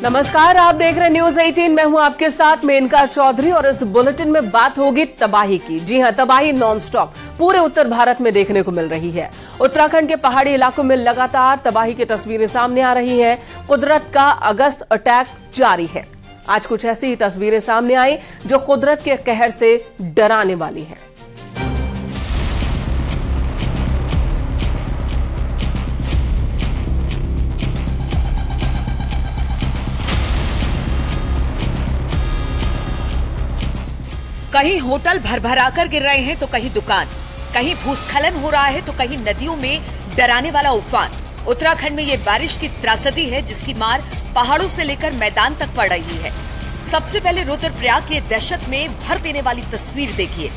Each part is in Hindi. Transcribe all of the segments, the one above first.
नमस्कार, आप देख रहे हैं न्यूज 18। मैं हूं आपके साथ मेनका चौधरी और इस बुलेटिन में बात होगी तबाही की। जी हां, तबाही नॉनस्टॉप पूरे उत्तर भारत में देखने को मिल रही है। उत्तराखंड के पहाड़ी इलाकों में लगातार तबाही की तस्वीरें सामने आ रही हैं। कुदरत का अगस्त अटैक जारी है। आज कुछ ऐसी ही तस्वीरें सामने आई जो कुदरत के कहर से डराने वाली हैं। कहीं होटल भरभराकर गिर रहे हैं तो कहीं दुकान, कहीं भूस्खलन हो रहा है तो कहीं नदियों में डराने वाला उफान। उत्तराखंड में ये बारिश की त्रासदी है जिसकी मार पहाड़ों से लेकर मैदान तक पड़ रही है। सबसे पहले रुद्रप्रयाग की दहशत में भर देने वाली तस्वीर देखिए।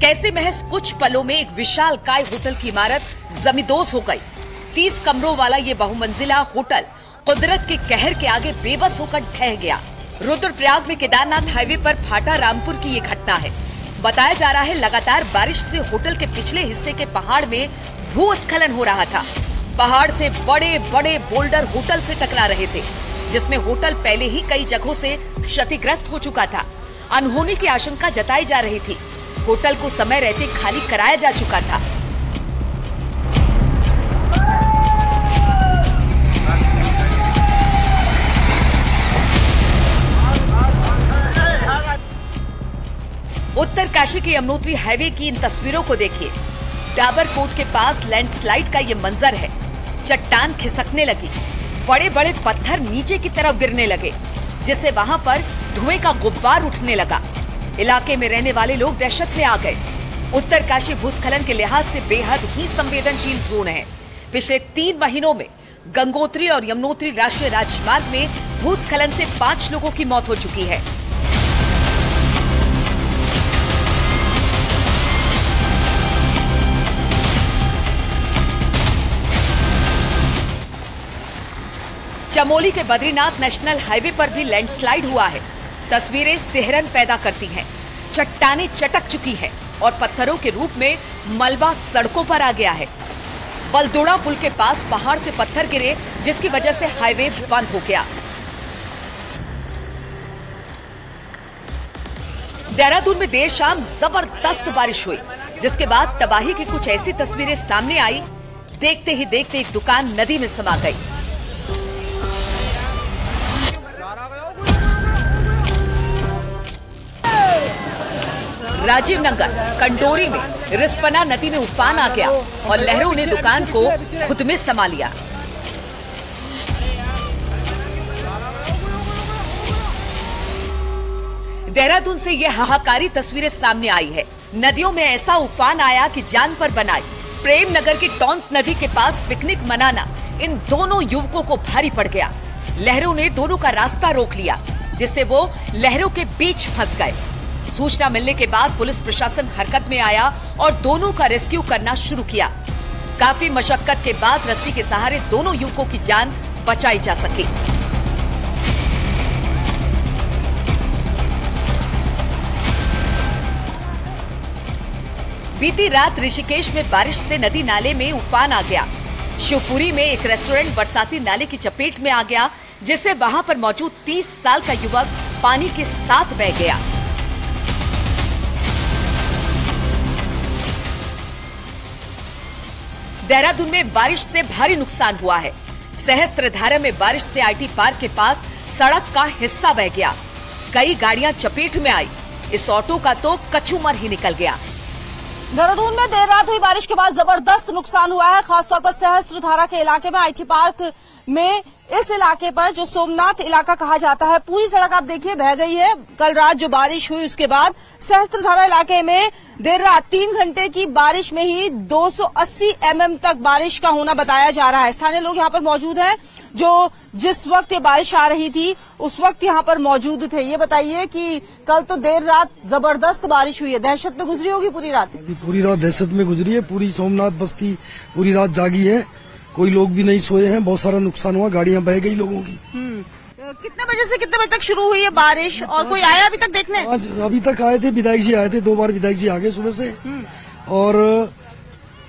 कैसे महज कुछ पलों में एक विशालकाय होटल की इमारत जमींदोज हो गई। 30 कमरों वाला ये बहुमंजिला होटल कुदरत के कहर के आगे बेबस होकर ढह गया। रुद्रप्रयाग में केदारनाथ हाईवे पर फाटा रामपुर की ये घटना है। बताया जा रहा है लगातार बारिश से होटल के पिछले हिस्से के पहाड़ में भूस्खलन हो रहा था। पहाड़ से बड़े बड़े बोल्डर होटल से टकरा रहे थे, जिसमें होटल पहले ही कई जगहों से क्षतिग्रस्त हो चुका था। अनहोनी की आशंका जताई जा रही थी। होटल को समय रहते खाली कराया जा चुका था। उत्तरकाशी के यमुनोत्री हाईवे की इन तस्वीरों को देखिए। डाबरकोट के पास लैंडस्लाइड का ये मंजर है। चट्टान खिसकने लगी, बड़े बड़े पत्थर नीचे की तरफ गिरने लगे, जिससे वहां पर धुएं का गुब्बार उठने लगा। इलाके में रहने वाले लोग दहशत में आ गए। उत्तरकाशी भूस्खलन के लिहाज से बेहद ही संवेदनशील जोन है। पिछले 3 महीनों में गंगोत्री और यमुनोत्री राष्ट्रीय राजमार्ग में भूस्खलन से 5 लोगों की मौत हो चुकी है। चमोली के बद्रीनाथ नेशनल हाईवे पर भी लैंडस्लाइड हुआ है। तस्वीरें सिहरन पैदा करती हैं। चट्टानें चटक चुकी है और पत्थरों के रूप में मलबा सड़कों पर आ गया है। बलदोड़ा पुल के पास पहाड़ से पत्थर गिरे, जिसकी वजह से हाईवे बंद हो गया। देहरादून में देर शाम जबरदस्त बारिश हुई, जिसके बाद तबाही की कुछ ऐसी तस्वीरें सामने आई। देखते ही देखते एक दुकान नदी में समा गई। राजीव नगर कंडोरी में रिस्पना नदी में उफान आ गया और लहरों ने दुकान को खुद में समा लिया। देहरादून से ये हाहाकारी तस्वीरें सामने आई है। नदियों में ऐसा उफान आया कि जान पर बनाई। प्रेम नगर की टॉन्स नदी के पास पिकनिक मनाना इन दोनों युवकों को भारी पड़ गया। लहरों ने दोनों का रास्ता रोक लिया, जिससे वो लहरों के बीच फंस गए। सूचना मिलने के बाद पुलिस प्रशासन हरकत में आया और दोनों का रेस्क्यू करना शुरू किया। काफी मशक्कत के बाद रस्सी के सहारे दोनों युवकों की जान बचाई जा सकी। बीती रात ऋषिकेश में बारिश से नदी नाले में उफान आ गया। शिवपुरी में एक रेस्टोरेंट बरसाती नाले की चपेट में आ गया, जिससे वहां पर मौजूद 30 साल का युवक पानी के साथ बह गया। देहरादून में बारिश से भारी नुकसान हुआ है। सहस्त्रधारा में बारिश से आईटी पार्क के पास सड़क का हिस्सा बह गया। कई गाड़ियां चपेट में आई। इस ऑटो का तो कचूमर ही निकल गया। देहरादून में देर रात हुई बारिश के बाद जबरदस्त नुकसान हुआ है। खासतौर पर सहस्त्रधारा के इलाके में, आईटी पार्क में, इस इलाके पर जो सोमनाथ इलाका कहा जाता है, पूरी सड़क आप देखिए बह गई है। कल रात जो बारिश हुई उसके बाद सहस्त्रधारा इलाके में देर रात 3 घंटे की बारिश में ही 280 mm तक बारिश का होना बताया जा रहा है। स्थानीय लोग यहाँ पर मौजूद हैं जो जिस वक्त ये बारिश आ रही थी उस वक्त यहाँ पर मौजूद थे। ये बताइए कि कल तो देर रात जबरदस्त बारिश हुई है, दहशत में गुजरी होगी पूरी रात? पूरी रात दहशत में गुजरी है। पूरी सोमनाथ बस्ती पूरी रात जागी है। कोई लोग भी नहीं सोए हैं। बहुत सारा नुकसान हुआ, गाड़ियां बह गई लोगों की। कितने बजे से कितने बजे तक शुरू हुई है बारिश और कोई आया अभी तक देखने? अभी तक आए थे, विधायक जी आए थे, 2 बार विधायक जी आ गए सुबह से, और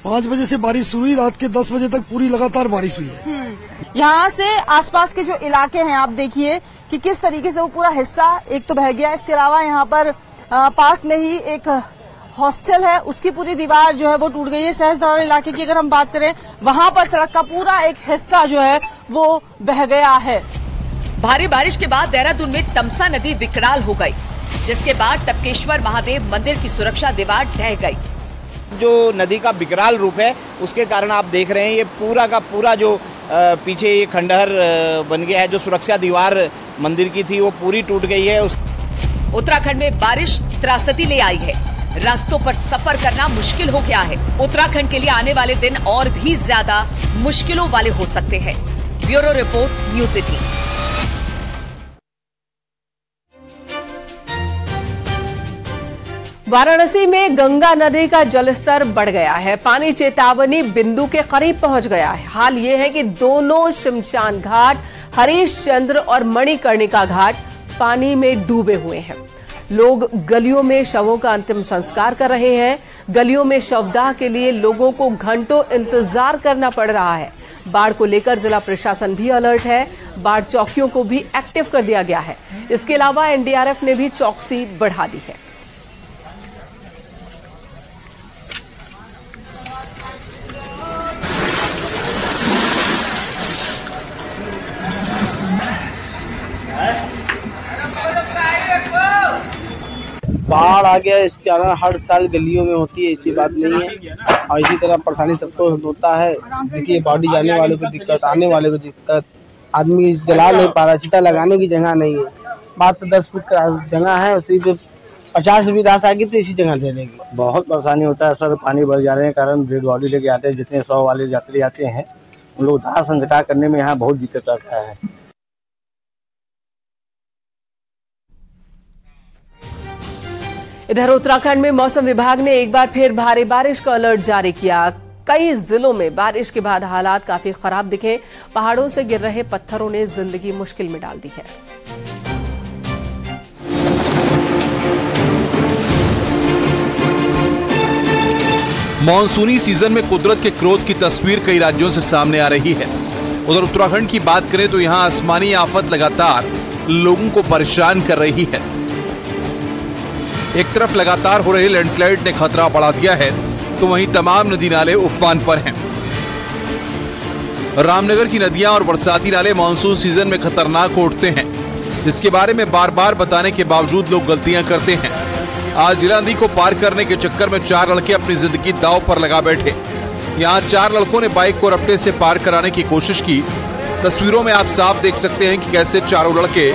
5 बजे से बारिश शुरू हुई, रात के 10 बजे तक पूरी लगातार बारिश हुई है। यहाँ से आसपास के जो इलाके हैं आप देखिए कि किस तरीके से वो पूरा हिस्सा एक तो बह गया। इसके अलावा यहाँ पर पास में ही एक हॉस्टल है, उसकी पूरी दीवार जो है वो टूट गई है। सहस्त्रधारा इलाके की अगर हम बात करें, वहाँ पर सड़क का पूरा एक हिस्सा जो है वो बह गया है। भारी बारिश के बाद देहरादून में तमसा नदी विकराल हो गई, जिसके बाद टपकेश्वर महादेव मंदिर की सुरक्षा दीवार ढह गई। जो नदी का विकराल रूप है उसके कारण आप देख रहे हैं ये पूरा का पूरा जो पीछे ये खंडहर बन गया है, जो सुरक्षा दीवार मंदिर की थी वो पूरी टूट गई है। उत्तराखंड में बारिश त्रासदी ले आई है, रास्तों पर सफर करना मुश्किल हो गया है। उत्तराखंड के लिए आने वाले दिन और भी ज्यादा मुश्किलों वाले हो सकते हैं। Bureau report, news 18। वाराणसी में गंगा नदी का जलस्तर बढ़ गया है, पानी चेतावनी बिंदु के करीब पहुंच गया है। हाल ये है कि दोनों शमशान घाट, हरीशचंद्र और मणिकर्णिका घाट पानी में डूबे हुए हैं। लोग गलियों में शवों का अंतिम संस्कार कर रहे हैं। गलियों में शवदाह के लिए लोगों को घंटों इंतजार करना पड़ रहा है। बाढ़ को लेकर जिला प्रशासन भी अलर्ट है, बाढ़ चौकियों को भी एक्टिव कर दिया गया है। इसके अलावा एनडीआरएफ ने भी चौकसी बढ़ा दी है। बाढ़ आ गया, इसके अलावा हर साल गलियों में होती है, ऐसी बात नहीं है। और इसी तरह परेशानी सबको होता है। देखिए बॉडी जाने वालों को दिक्कत, आने वाले को दिक्कत, आदमी जला नहीं पा रहा, चिता लगाने की जगह नहीं है। बात तो 10 फुट का जगह है, उसी पे 50 भी रास आएगी तो इसी जगह दे देंगे। बहुत परेशानी होता है सर, पानी भर जाने के कारण डेड बॉडी लेके आते हैं। जितने 100 वाले यात्री आते हैं उन लोग दाह संस्कार करने में यहाँ बहुत दिक्कत आता है। इधर उत्तराखंड में मौसम विभाग ने एक बार फिर भारी बारिश का अलर्ट जारी किया। कई जिलों में बारिश के बाद हालात काफी खराब दिखे। पहाड़ों से गिर रहे पत्थरों ने जिंदगी मुश्किल में डाल दी है। मॉनसूनी सीजन में कुदरत के क्रोध की तस्वीर कई राज्यों से सामने आ रही है। उधर उत्तराखंड की बात करें तो यहां आसमानी आफत लगातार लोगों को परेशान कर रही है। एक तरफ लगातार हो रही लैंडस्लाइड ने खतरा बढ़ा दिया है, तो वहीं तमाम नदी नाले उफान पर हैं। रामनगर की नदियां और बरसाती नाले मानसून सीजन में खतरनाक उठते हैं, जिसके बारे में बार बार बताने के बावजूद लोग गलतियां करते हैं। आज जिला नदी को पार करने के चक्कर में 4 लड़के अपनी जिंदगी दांव पर लगा बैठे। यहाँ 4 लड़कों ने बाइक को रपटे से पार कराने की कोशिश की। तस्वीरों में आप साफ देख सकते हैं कि कैसे चारों लड़के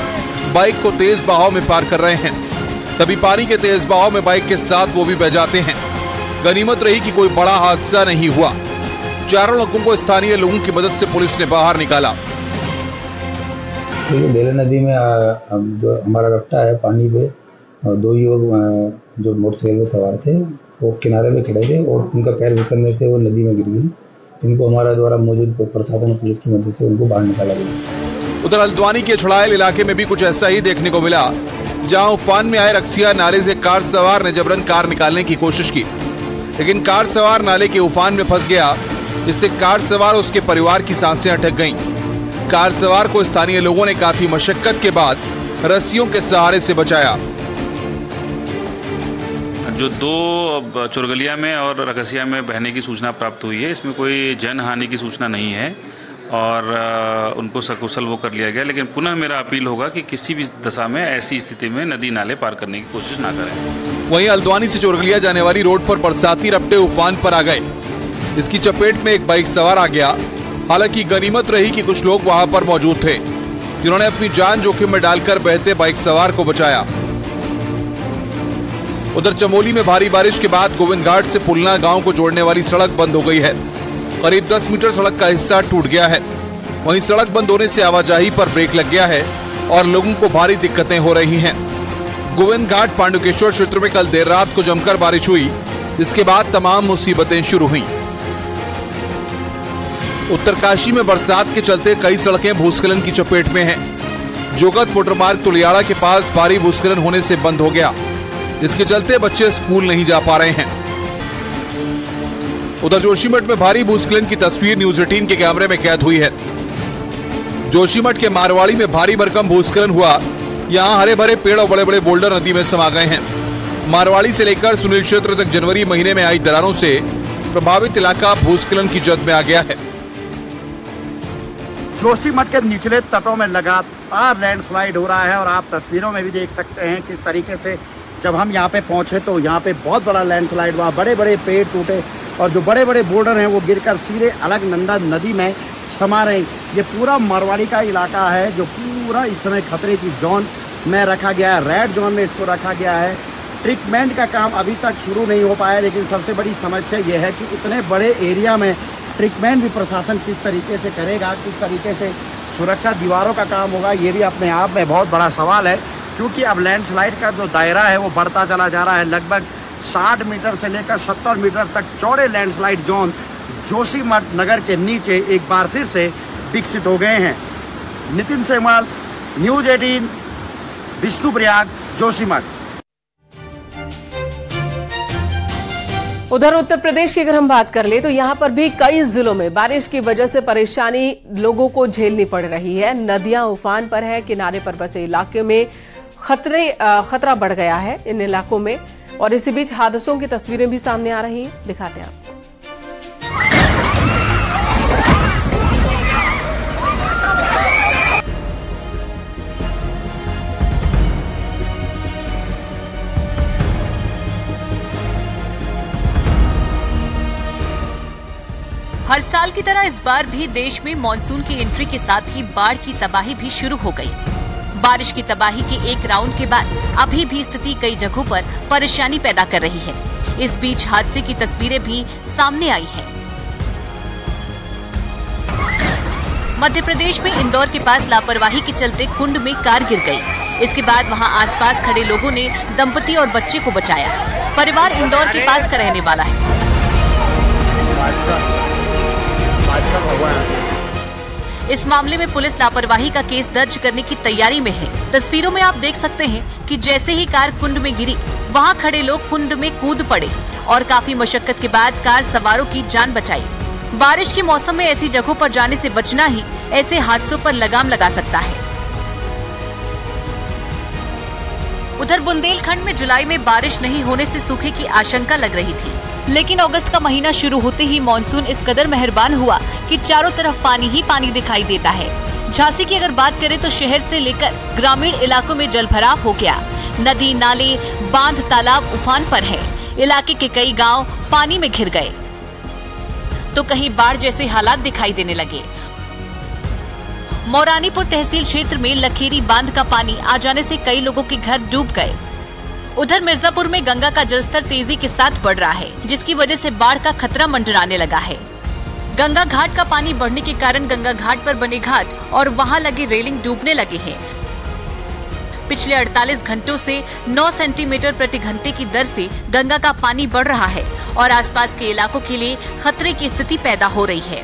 बाइक को तेज बहाव में पार कर रहे हैं। तभी पानी के तेज बहाव में बाइक के साथ वो भी बह जाते हैं। गनीमत रही कि कोई बड़ा हादसा नहीं हुआ। चारों लोगों को स्थानीय लोगों की मदद से पुलिस ने बाहर निकाला। बेला नदी में जो हमारा रफ्ता है पानी पे, 2 युवक जो मोटरसाइकिल पे सवार थे वो किनारे पे खड़े थे और उनका पैर फिसलने से वो नदी में गिर गई, जिनको हमारा द्वारा मौजूद प्रशासन पुलिस की मदद से उनको बाहर निकाला गया। उधर हल्द्वानी के छड़ायल इलाके में भी कुछ ऐसा ही देखने को मिला, जहां उफान में आए रक्सिया नाले से कार सवार ने जबरन कार निकालने की कोशिश की, लेकिन कार सवार नाले के उफान में फंस गया, जिससे कार सवार और उसके परिवार की सांसें अटक गईं। कार सवार को स्थानीय लोगों ने काफी मशक्कत के बाद रस्सियों के सहारे से बचाया। जो 2 चोरगलिया में और रकसिया में बहने की सूचना प्राप्त हुई है, इसमें कोई जन हानि की सूचना नहीं है और उनको सकुशल वो कर लिया गया। लेकिन पुनः मेरा अपील होगा कि किसी भी दशा में ऐसी स्थिति में नदी नाले पार करने की कोशिश ना करें। वहीं हल्द्वानी से चोरगलिया जाने वाली रोड पर बरसाती रपटे उफान पर आ गए। इसकी चपेट में एक बाइक सवार आ गया। हालांकि गनीमत रही कि कुछ लोग वहां पर मौजूद थे, जिन्होंने अपनी जान जोखिम में डालकर बहते बाइक सवार को बचाया। उधर चमोली में भारी बारिश के बाद गोविंद घाट से पुलना गांव को जोड़ने वाली सड़क बंद हो गई है। करीब 10 मीटर सड़क का हिस्सा टूट गया है। वहीं सड़क बंद होने से आवाजाही पर ब्रेक लग गया है और लोगों को भारी दिक्कतें हो रही हैं। गोविंद घाट पांडुकेश्वर क्षेत्र में कल देर रात को जमकर बारिश हुई, जिसके बाद तमाम मुसीबतें शुरू हुई। उत्तरकाशी में बरसात के चलते कई सड़कें भूस्खलन की चपेट में हैं। जोगत मोटरमार्ग तुलियाड़ा के पास भारी भूस्खलन होने से बंद हो गया, जिसके चलते बच्चे स्कूल नहीं जा पा रहे हैं। उधर जोशीमठ में भारी भूस्खलन की तस्वीर न्यूज 18 के कैमरे में कैद हुई है। जोशीमठ के मारवाड़ी में भारी भरकम भूस्खलन हुआ। यहाँ हरे भरे पेड़ और बड़े बड़े बोल्डर नदी में समा गए हैं। मारवाड़ी से लेकर सुनील क्षेत्र तक जनवरी महीने में आई दरारों से प्रभावित इलाका भूस्खलन की जद में आ गया है। जोशीमठ के निचले तटों में लगातार लैंडस्लाइड हो रहा है और आप तस्वीरों में भी देख सकते हैं किस तरीके से जब हम यहाँ पे पहुँचे तो यहाँ पे बहुत बड़ा लैंडस्लाइड हुआ, बड़े बड़े पेड़ टूटे और जो बड़े बड़े बोल्डर हैं वो गिरकर सीधे अलकनंदा नदी में समा रहे। ये पूरा मारवाड़ी का इलाका है जो पूरा इस समय खतरे की जोन में रखा गया है, रेड जोन में इसको रखा गया है। ट्रीटमेंट का काम अभी तक शुरू नहीं हो पाया, लेकिन सबसे बड़ी समस्या ये है कि इतने बड़े एरिया में ट्रीटमेंट भी प्रशासन किस तरीके से करेगा, किस तरीके से सुरक्षा दीवारों का काम होगा, ये भी अपने आप में बहुत बड़ा सवाल है। क्योंकि अब लैंडस्लाइड का जो दायरा है वो बढ़ता चला जा रहा है। लगभग 60 मीटर से लेकर 70 मीटर तक चौड़े लैंडस्लाइड जोन जोशीमठ नगर के नीचे एक बार फिर से विकसित हो गए हैं। नितिन सेमवाल, न्यूज 18, विष्णुप्रयाग, जोशीमठ। उधर उत्तर प्रदेश की अगर हम बात कर ले तो यहां पर भी कई जिलों में बारिश की वजह से परेशानी लोगों को झेलनी पड़ रही है। नदियां उफान पर है, किनारे पर बसे इलाके में खतरा बढ़ गया है इन इलाकों में, और इसी बीच हादसों की तस्वीरें भी सामने आ रही हैं, दिखाते हैं आपको। हर साल की तरह इस बार भी देश में मानसून की एंट्री के साथ ही बाढ़ की तबाही भी शुरू हो गई। बारिश की तबाही के एक राउंड के बाद अभी भी स्थिति कई जगहों पर परेशानी पैदा कर रही है। इस बीच हादसे की तस्वीरें भी सामने आई हैं। मध्य प्रदेश में इंदौर के पास लापरवाही के चलते कुंड में कार गिर गई। इसके बाद वहां आसपास खड़े लोगों ने दंपति और बच्चे को बचाया। परिवार इंदौर के पास का रहने वाला है। इस मामले में पुलिस लापरवाही का केस दर्ज करने की तैयारी में है। तस्वीरों में आप देख सकते हैं कि जैसे ही कार कुंड में गिरी, वहां खड़े लोग कुंड में कूद पड़े और काफी मशक्कत के बाद कार सवारों की जान बचाई। बारिश के मौसम में ऐसी जगहों पर जाने से बचना ही ऐसे हादसों पर लगाम लगा सकता है। उधर बुंदेलखंड में जुलाई में बारिश नहीं होने से सूखे की आशंका लग रही थी, लेकिन अगस्त का महीना शुरू होते ही मानसून इस कदर मेहरबान हुआ कि चारों तरफ पानी ही पानी दिखाई देता है। झांसी की अगर बात करें तो शहर से लेकर ग्रामीण इलाकों में जलभराव हो गया। नदी, नाले, बांध, तालाब उफान पर है। इलाके के कई गांव पानी में घिर गए तो कहीं बाढ़ जैसे हालात दिखाई देने लगे। मौरानीपुर तहसील क्षेत्र में लखेरी बांध का पानी आ जाने से कई लोगों के घर डूब गए। उधर मिर्जापुर में गंगा का जलस्तर तेजी के साथ बढ़ रहा है, जिसकी वजह से बाढ़ का खतरा मंडराने लगा है। गंगा घाट का पानी बढ़ने के कारण गंगा घाट पर बने घाट और वहां लगे रेलिंग डूबने लगे हैं। पिछले 48 घंटों से 9 सेंटीमीटर प्रति घंटे की दर से गंगा का पानी बढ़ रहा है और आसपास के इलाकों के लिए खतरे की स्थिति पैदा हो रही है।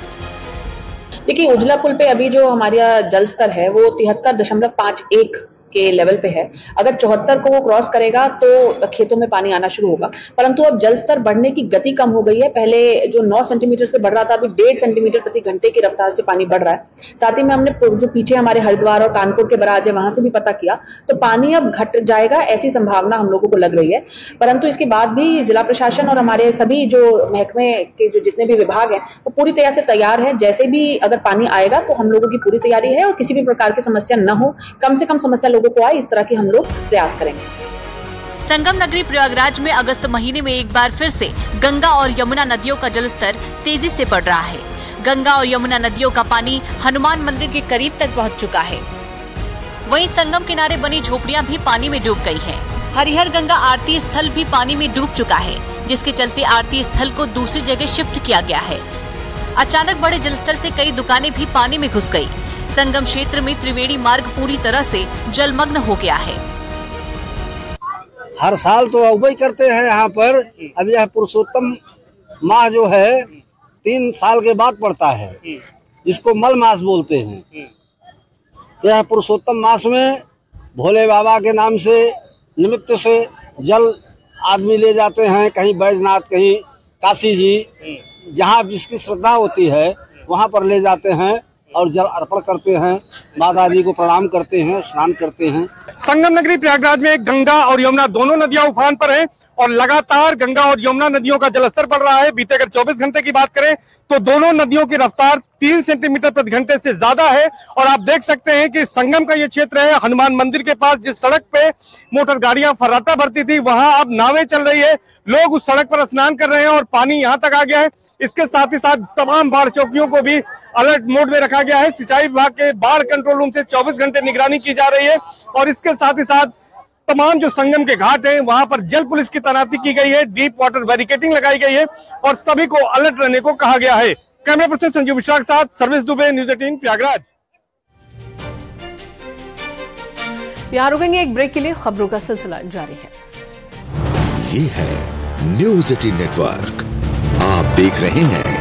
देखिए, उजला पुल पे अभी जो हमारा जल स्तर है वो 73.51 के लेवल पे है। अगर 74 को वो क्रॉस करेगा तो खेतों में पानी आना शुरू होगा, परंतु अब जल स्तर बढ़ने की गति कम हो गई है। पहले जो 9 सेंटीमीटर से बढ़ रहा था, अभी 1.5 सेंटीमीटर प्रति घंटे की रफ्तार से पानी बढ़ रहा है। साथ ही में हमने जो पीछे हमारे हरिद्वार और कानपुर के बराज है वहां से भी पता किया तो पानी अब घट जाएगा, ऐसी संभावना हम लोगों को लग रही है। परंतु इसके बाद भी जिला प्रशासन और हमारे सभी जो महकमे के जो जितने भी विभाग है वो पूरी तरह से तैयार है। जैसे भी अगर पानी आएगा तो हम लोगों की पूरी तैयारी है और किसी भी प्रकार की समस्या न हो, कम से कम समस्या लोगों को आए, इस तरह की हम लोग प्रयास करेंगे। संगम नगरी प्रयागराज में अगस्त महीने में एक बार फिर से गंगा और यमुना नदियों का जलस्तर तेजी से बढ़ रहा है। गंगा और यमुना नदियों का पानी हनुमान मंदिर के करीब तक पहुंच चुका है। वहीं संगम किनारे बनी झोपड़ियां भी पानी में डूब गई हैं। हरिहर गंगा आरती स्थल भी पानी में डूब चुका है, जिसके चलते आरती स्थल को दूसरी जगह शिफ्ट किया गया है। अचानक बढ़े जलस्तर से कई दुकानें भी पानी में घुस गई। संगम क्षेत्र में त्रिवेणी मार्ग पूरी तरह से जलमग्न हो गया है। हर साल तो अवई करते हैं यहाँ पर। अब यह पुरुषोत्तम माह जो है 3 साल के बाद पड़ता है, जिसको मल मास बोलते हैं। यह पुरुषोत्तम मास में भोले बाबा के नाम से निमित्त से जल आदमी ले जाते हैं, कहीं बैजनाथ, कहीं काशी जी, जहाँ जिसकी श्रद्धा होती है वहाँ पर ले जाते हैं और जल अर्पण करते हैं, माता जी को प्रणाम करते हैं, स्नान करते हैं। संगम नगरी प्रयागराज में गंगा और यमुना दोनों नदियां उफान पर हैं और लगातार गंगा और यमुना नदियों का जलस्तर बढ़ रहा है। बीते अगर 24 घंटे की बात करें तो दोनों नदियों की रफ्तार 3 सेंटीमीटर प्रति घंटे से ज्यादा है। और आप देख सकते हैं कि संगम का ये क्षेत्र है, हनुमान मंदिर के पास जिस सड़क पे मोटर गाड़ियां फर्राटा भरती थी, वहां अब नावें चल रही है, लोग उस सड़क पर स्नान कर रहे हैं और पानी यहां तक आ गया है। इसके साथ ही साथ तमाम बाढ़ चौकियों को भी अलर्ट मोड में रखा गया है। सिंचाई विभाग के बाढ़ कंट्रोल रूम से 24 घंटे निगरानी की जा रही है और इसके साथ ही साथ तमाम जो संगम के घाट हैं वहां पर जल पुलिस की तैनाती की गई है, डीप वाटर बैरिकेडिंग लगाई गई है और सभी को अलर्ट रहने को कहा गया है। कैमरा पर्सन संजीव मिश्रा के साथ सर्विस दुबे, न्यूज़ 18 प्रयागराज। यहाँ रुकेंगे एक ब्रेक के लिए, खबरों का सिलसिला जारी है। ये है न्यूज़ 18 नेटवर्क, आप देख रहे हैं